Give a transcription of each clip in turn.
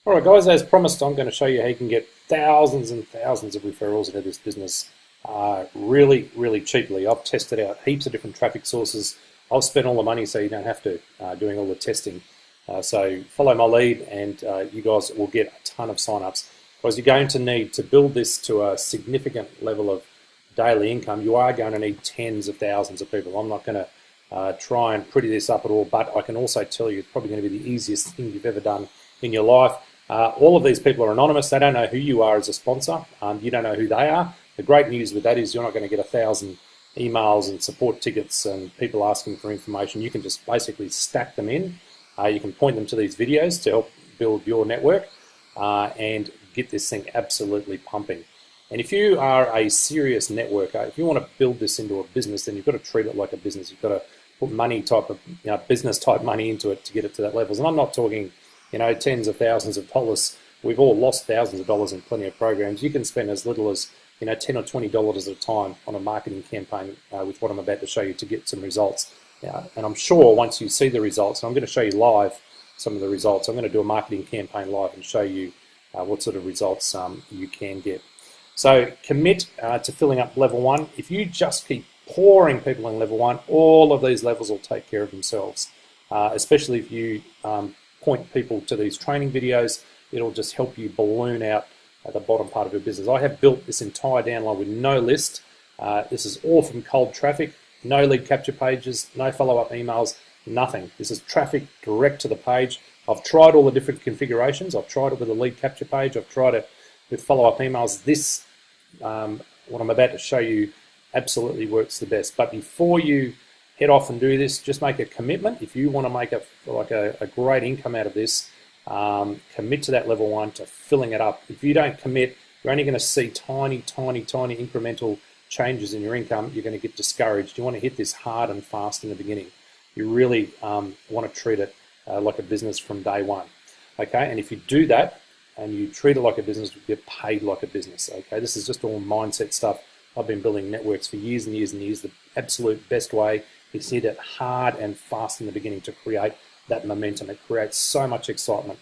All right, guys, as promised, I'm going to show you how you can get thousands and thousands of referrals into this business really, really cheaply. I've tested out heaps of different traffic sources. I've spent all the money so you don't have to doing all the testing. So follow my lead and you guys will get a ton of signups. Because you're going to need to build this to a significant level of daily income, you are going to need tens of thousands of people. I'm not going to try and pretty this up at all, but I can also tell you it's probably going to be the easiest thing you've ever done in your life. All of these people are anonymous. They don't know who you are as a sponsor. You don't know who they are. The great news with that is you're not going to get 1,000 emails and support tickets and people asking for information. You can just basically stack them in. You can point them to these videos to help build your network and get this thing absolutely pumping. And if you are a serious networker, if you want to build this into a business, then you've got to treat it like a business. You've got to put money type of, business type money into it to get it to that levels. And I'm not talking tens of thousands of dollars. We've all lost thousands of dollars in plenty of programs. You can spend as little as $10 or $20 at a time on a marketing campaign with what I'm about to show you to get some results. And I'm sure once you see the results, and I'm going to show you live some of the results. I'm going to do a marketing campaign live and show you what sort of results you can get. So commit to filling up level 1. If you just keep pouring people in level 1, all of these levels will take care of themselves, especially if you point people to these training videos. It'll just help you balloon out at the bottom part of your business. I have built this entire downline with no list. This is all from cold traffic, no lead capture pages, no follow-up emails, nothing. This is traffic direct to the page. I've tried all the different configurations. I've tried it with a lead capture page. I've tried it with follow-up emails. This, what I'm about to show you, absolutely works the best. But before you head off and do this, just make a commitment. If you want to make a great income out of this, commit to that level 1 to filling it up. If you don't commit, you're only going to see tiny incremental changes in your income. You're going to get discouraged. You want to hit this hard and fast in the beginning. You really want to treat it like a business from day one. Okay, and if you do that and you treat it like a business, you get paid like a business. Okay, this is just all mindset stuff. I've been building networks for years and years and years. The absolute best way is hit it hard and fast in the beginning to create that momentum. It creates so much excitement.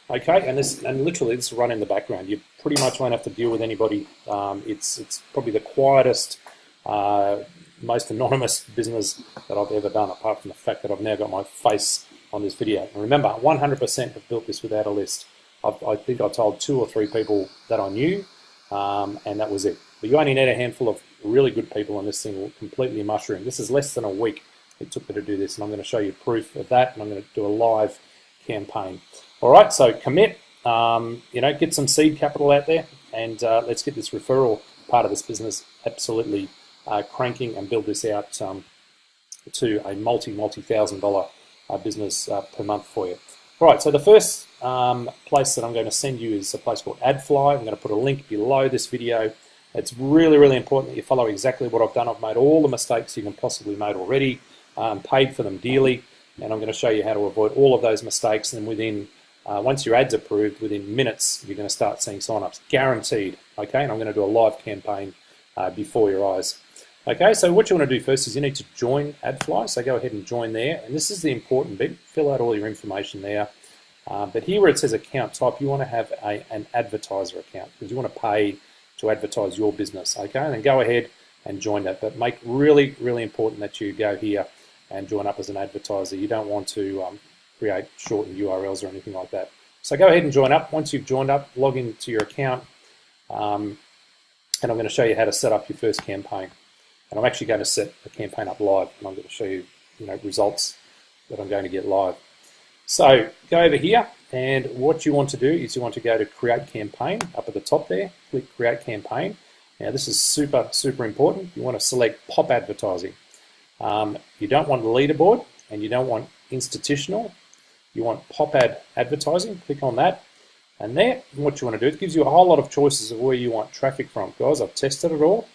Okay, and literally this will run in the background. You pretty much won't have to deal with anybody. It's probably the quietest, most anonymous business that I've ever done, apart from the fact that I've now got my face on this video. And remember, 100% have built this without a list. I think I told 2 or 3 people that I knew, and that was it. But you only need a handful of really good people, and this thing will completely mushroom. This is less than a week it took me to do this, and I'm going to show you proof of that, and I'm going to do a live campaign. All right, so commit, get some seed capital out there, and let's get this referral part of this business absolutely cranking and build this out to a multi-thousand-dollar business per month for you. All right, so the first place that I'm going to send you is a place called AdFly. I'm going to put a link below this video. It's really important that you follow exactly what I've done. I've made all the mistakes you can possibly make already, paid for them dearly, and I'm going to show you how to avoid all of those mistakes. And within, once your ad's approved, within minutes, you're going to start seeing signups, guaranteed. Okay, and I'm going to do a live campaign before your eyes. Okay, so what you want to do first is you need to join AdFly. So go ahead and join there, and this is the important bit. Fill out all your information there. But here where it says account type, you want to have an advertiser account because you want to pay to advertise your business. Okay, and then go ahead and join that. But make really important that you go here and join up as an advertiser. You don't want to create shortened URLs or anything like that. So go ahead and join up. Once you've joined up, log into your account, and I'm going to show you how to set up your first campaign. And I'm actually going to set the campaign up live, and I'm going to show you, results that I'm going to get live. So go over here, and what you want to do is you want to go to Create Campaign up at the top there. Click Create Campaign. Now this is super important. You want to select Pop Advertising. You don't want leaderboard, and you don't want institutional. You want Pop Ad Advertising. Click on that, and there, what you want to do, it gives you a whole lot of choices of where you want traffic from. Guys, I've tested it all.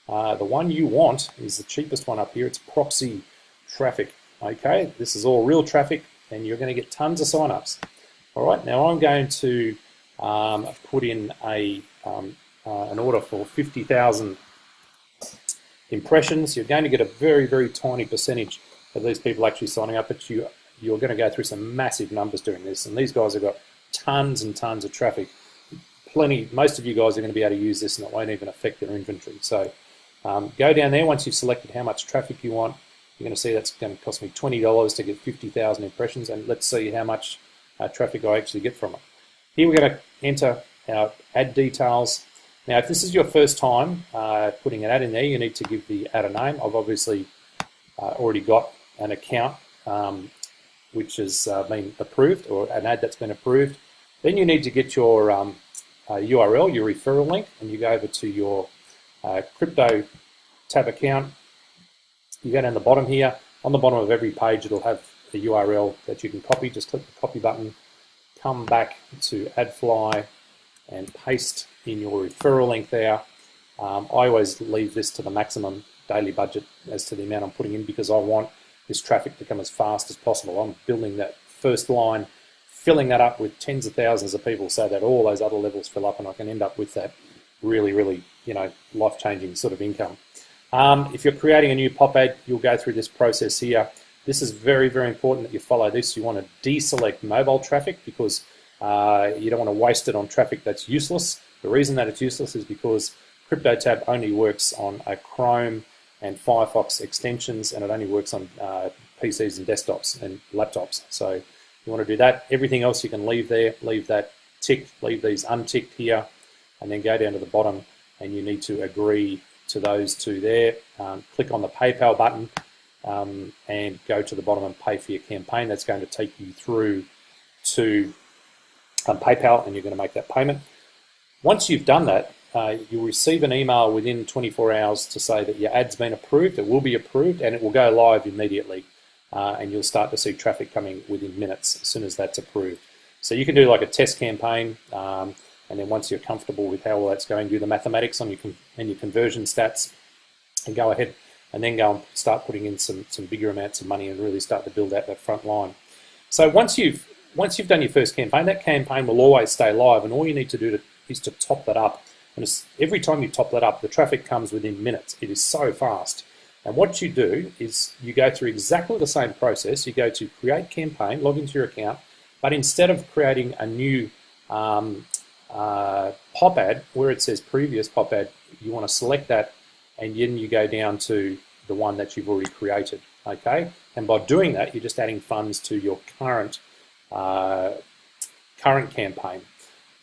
The one you want is the cheapest one up here. It's proxy traffic. Okay, this is all real traffic, and you're going to get tons of signups. All right, now I'm going to put in an order for 50,000 impressions. You're going to get a very tiny percentage of these people actually signing up, but you're going to go through some massive numbers doing this. And these guys have got tons and tons of traffic. Most of you guys are going to be able to use this and it won't even affect your inventory. So go down there. Once you've selected how much traffic you want, you're going to see that's going to cost me $20 to get 50,000 impressions, and let's see how much traffic I actually get from it. Here we're going to enter our ad details. Now, if this is your first time putting an ad in there, you need to give the ad a name. I've obviously already got an account which has been approved, or an ad that's been approved. Then you need to get your URL, your referral link, and you go over to your crypto tab account. You go down the bottom here. On the bottom of every page, it'll have the URL that you can copy. Just click the copy button, come back to AdFly, and paste in your referral link there. I always leave this to the maximum daily budget as to the amount I'm putting in, because I want this traffic to come as fast as possible. I'm building that first line, filling that up with tens of thousands of people so that all those other levels fill up and I can end up with that really, really, life-changing sort of income. If you're creating a new pop ad, you'll go through this process here. This is very, very important that you follow this. You want to deselect mobile traffic because you don't want to waste it on traffic that's useless. The reason that it's useless is because cryptotab only works on a Chrome and Firefox extensions, and it only works on PCs and desktops and laptops. So you want to do that. Everything else you can leave there. Leave that ticked, leave these unticked here, and then go down to the bottom and you need to agree to those two there. Click on the PayPal button and go to the bottom and pay for your campaign. That's going to take you through to PayPal, and you're going to make that payment. Once you've done that, you'll receive an email within 24 hours to say that your ad's been approved. It will be approved and it will go live immediately, and you'll start to see traffic coming within minutes as soon as that's approved. So you can do like a test campaign, and then once you're comfortable with how well that's going, do the mathematics on your conversion stats, and go ahead and then go and start putting in some bigger amounts of money and really start to build out that front line. So once you've done your first campaign, that campaign will always stay live, and all you need to do is to top that up. And every time you top that up, the traffic comes within minutes. It is so fast. And what you do is you go through exactly the same process. You go to create campaign, log into your account, but instead of creating a new pop ad where it says previous pop ad, you want to select that, and then you go down to the one that you've already created. Okay, and by doing that, you're just adding funds to your current campaign.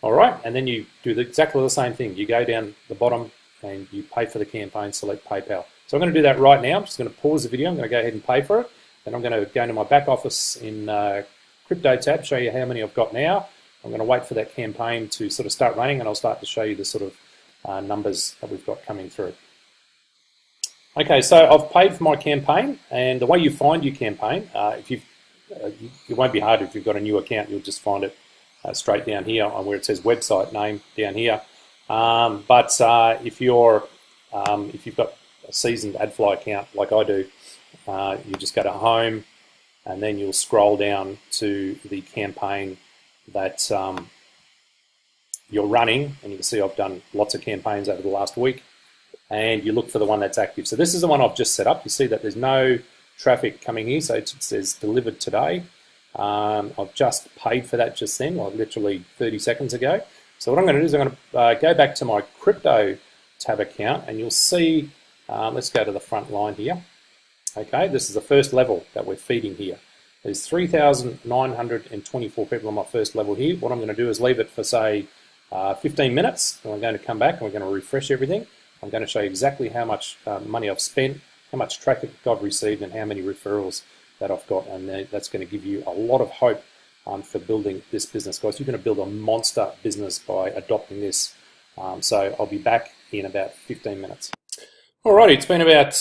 All right, and then you do exactly the same thing. You go down the bottom and you pay for the campaign, select PayPal. So I'm going to do that right now. I'm just going to pause the video. I'm going to go ahead and pay for it. Then I'm going to go into my back office in cryptotab, show you how many I've got now. I'm going to wait for that campaign to sort of start running, and I'll start to show you the sort of numbers that we've got coming through. Okay, so I've paid for my campaign, and the way you find your campaign, it won't be hard if you've got a new account. You'll just find it straight down here on where it says website name down here. But if you've got a seasoned AdFly account like I do, you just go to home, and then you'll scroll down to the campaign that you're running, and you can see I've done lots of campaigns over the last week, and you look for the one that's active. So this is the one I've just set up. You see that there's no traffic coming here, so it says delivered today. I've just paid for that just then, like literally 30 seconds ago. So what I'm going to do is I'm going to go back to my crypto tab account, and you'll see, let's go to the front line here. Okay, this is the first level that we're feeding here. There's 3,924 people on my first level here. What I'm going to do is leave it for, say, 15 minutes, and I'm going to come back and we're going to refresh everything. I'm going to show you exactly how much money I've spent, how much traffic I've received, and how many referrals that I've got, and that's going to give you a lot of hope for building this business. Guys, you're going to build a monster business by adopting this. So I'll be back in about 15 minutes. Alrighty, it's been about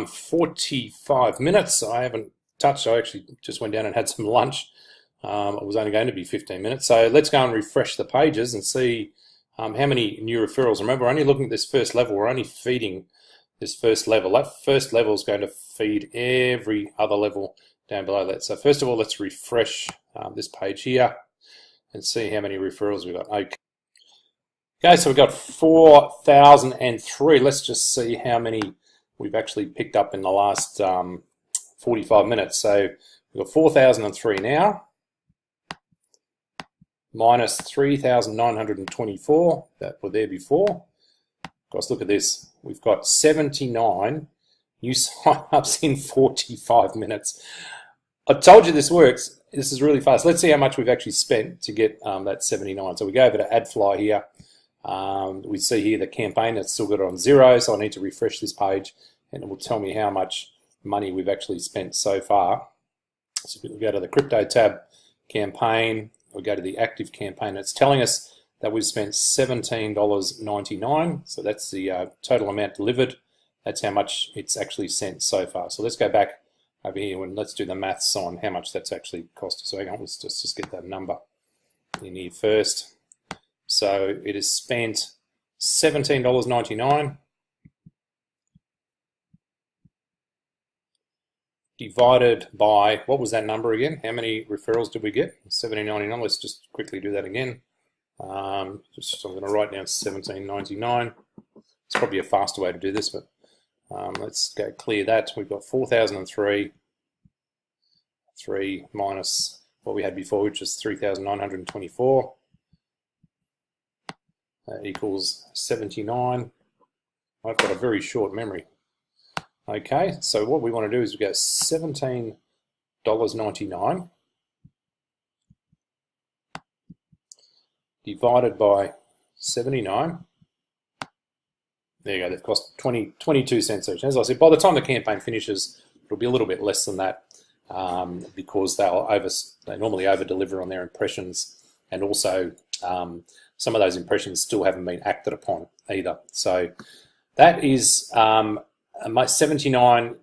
45 minutes. I haven't touched. I actually just went down and had some lunch. It was only going to be 15 minutes. So let's go and refresh the pages and see how many new referrals. Remember, we're only looking at this first level. We're only feeding this first level. That first level is going to feed every other level down below that. So first of all, let's refresh this page here and see how many referrals we've got. Okay, so we've got 4,003. Let's just see how many we've actually picked up in the last 45 minutes. So we've got 4,003 now. minus 3,924 that were there before. Guys, look at this. We've got 79 new sign-ups in 45 minutes. I told you this works. This is really fast. Let's see how much we've actually spent to get that 79. So we go over to AdFly here. We see here the campaign that's still got it on 0, so I need to refresh this page and it will tell me how much money we've actually spent so far. So we go to the cryptotab campaign, we go to the active campaign. It's telling us that we've spent $17.99, so that's the total amount delivered. That's how much it's actually sent so far. So let's go back over here and let's do the maths on how much that's actually cost us. So hang on, let's just get that number in here first. So it has spent $17.99 divided by, what was that number again? How many referrals did we get? $17.99. Let's just quickly do that again. So I'm going to write down $17.99. It's probably a faster way to do this, but let's go clear that. We've got 4,003, 3 minus what we had before, which is 3,924. Equals 79. I've got a very short memory. Okay, so what we want to do is we go $17.99 divided by 79. There you go, they've cost 22 cents each. As I said, by the time the campaign finishes, it'll be a little bit less than that because they normally over-deliver on their impressions, and also some of those impressions still haven't been acted upon either. So that is my 79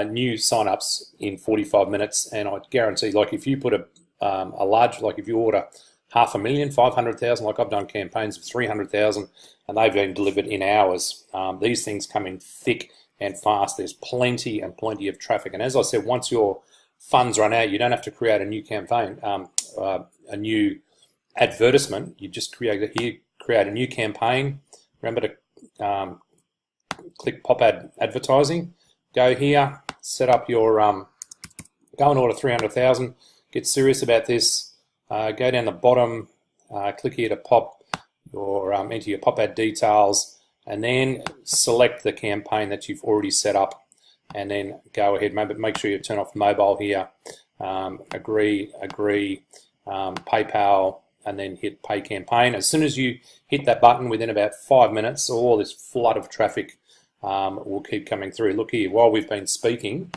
new sign-ups in 45 minutes, and I guarantee, like if you put a large, like if you order 500,000, 500,000, like I've done campaigns of 300,000, and they've been delivered in hours. These things come in thick and fast. There's plenty and plenty of traffic, and as I said, once your funds run out, you don't have to create a new campaign, a new advertisement. You just create a new campaign. Remember to click pop ad advertising. Go here, set up your go and order 300,000. Get serious about this. Go down the bottom, click here to pop your enter your pop ad details, and then select the campaign that you've already set up, and then go ahead. Make sure you turn off mobile here. Agree, PayPal, and then hit pay campaign. As soon as you hit that button, within about 5 minutes, all this flood of traffic will keep coming through. Look here, while we've been speaking,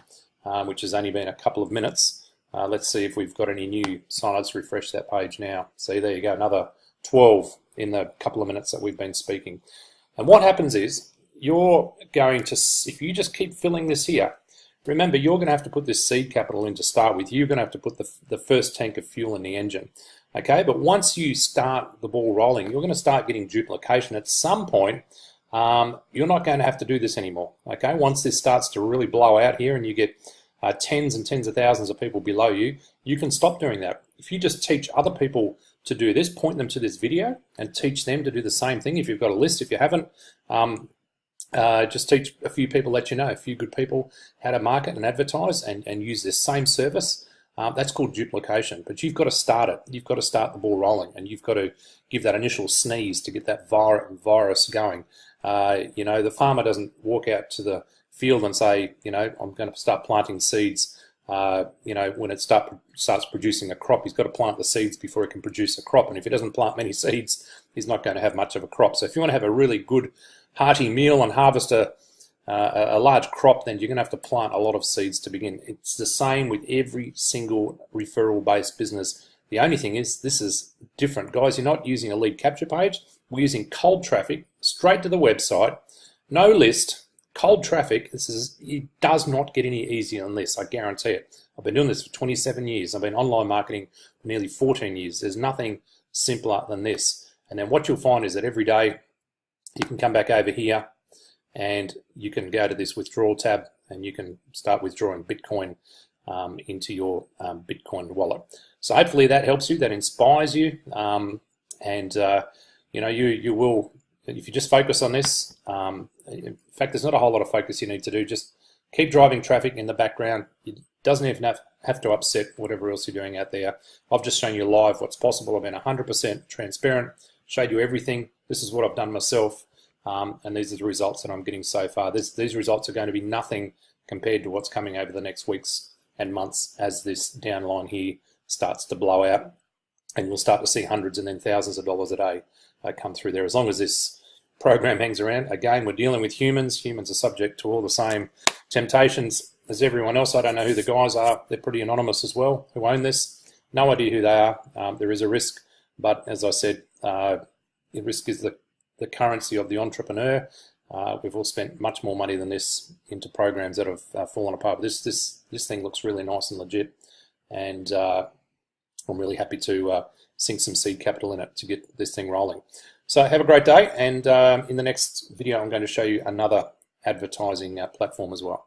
which has only been a couple of minutes, let's see if we've got any new sign-ups. Refresh that page now. See, there you go, another 12 in the couple of minutes that we've been speaking. And what happens is, you're going to, if you just keep filling this here, remember, you're going to have to put this seed capital in to start with. You're going to have to put the first tank of fuel in the engine. Okay, but once you start the ball rolling, you're going to start getting duplication. At some point, you're not going to have to do this anymore. Okay, once this starts to really blow out here and you get tens and tens of thousands of people below you, you can stop doing that. If you just teach other people to do this, point them to this video and teach them to do the same thing. If you've got a list, if you haven't, just teach a few people, let you know, a few good people how to market and advertise and use this same service. That's called duplication, but you've got to start it. You've got to start the ball rolling, and you've got to give that initial sneeze to get that virus going. You know, the farmer doesn't walk out to the field and say, you know, I'm going to start planting seeds. You know, when it starts producing a crop, he's got to plant the seeds before it can produce a crop. And if he doesn't plant many seeds, he's not going to have much of a crop. So if you want to have a really good, hearty meal and harvest a large crop, then you're going to have to plant a lot of seeds to begin. It's the same with every single referral-based business. The only thing is, this is different. Guys, you're not using a lead capture page. We're using cold traffic straight to the website. No list, cold traffic. It does not get any easier than this, I guarantee it. I've been doing this for 27 years. I've been online marketing for nearly 14 years. There's nothing simpler than this. And then what you'll find is that every day you can come back over here and you can go to this withdrawal tab and you can start withdrawing Bitcoin into your Bitcoin wallet. So hopefully that helps you, that inspires you, you know, you will, if you just focus on this. In fact, there's not a whole lot of focus you need to do. Just keep driving traffic in the background. It doesn't even have to upset whatever else you're doing out there. I've just shown you live what's possible. I've been 100% transparent, showed you everything. This is what I've done myself, and these are the results that I'm getting so far. These results are going to be nothing compared to what's coming over the next weeks and months as this downline here starts to blow out, and you'll start to see hundreds and then thousands of dollars a day come through there. As long as this program hangs around. Again, we're dealing with humans. Humans are subject to all the same temptations as everyone else. I don't know who the guys are. They're pretty anonymous as well, who own this. No idea who they are. There is a risk, but as I said, the risk is the currency of the entrepreneur. We've all spent much more money than this into programs that have fallen apart. This thing looks really nice and legit, and I'm really happy to sink some seed capital in it to get this thing rolling. So have a great day, and in the next video I'm going to show you another advertising platform as well.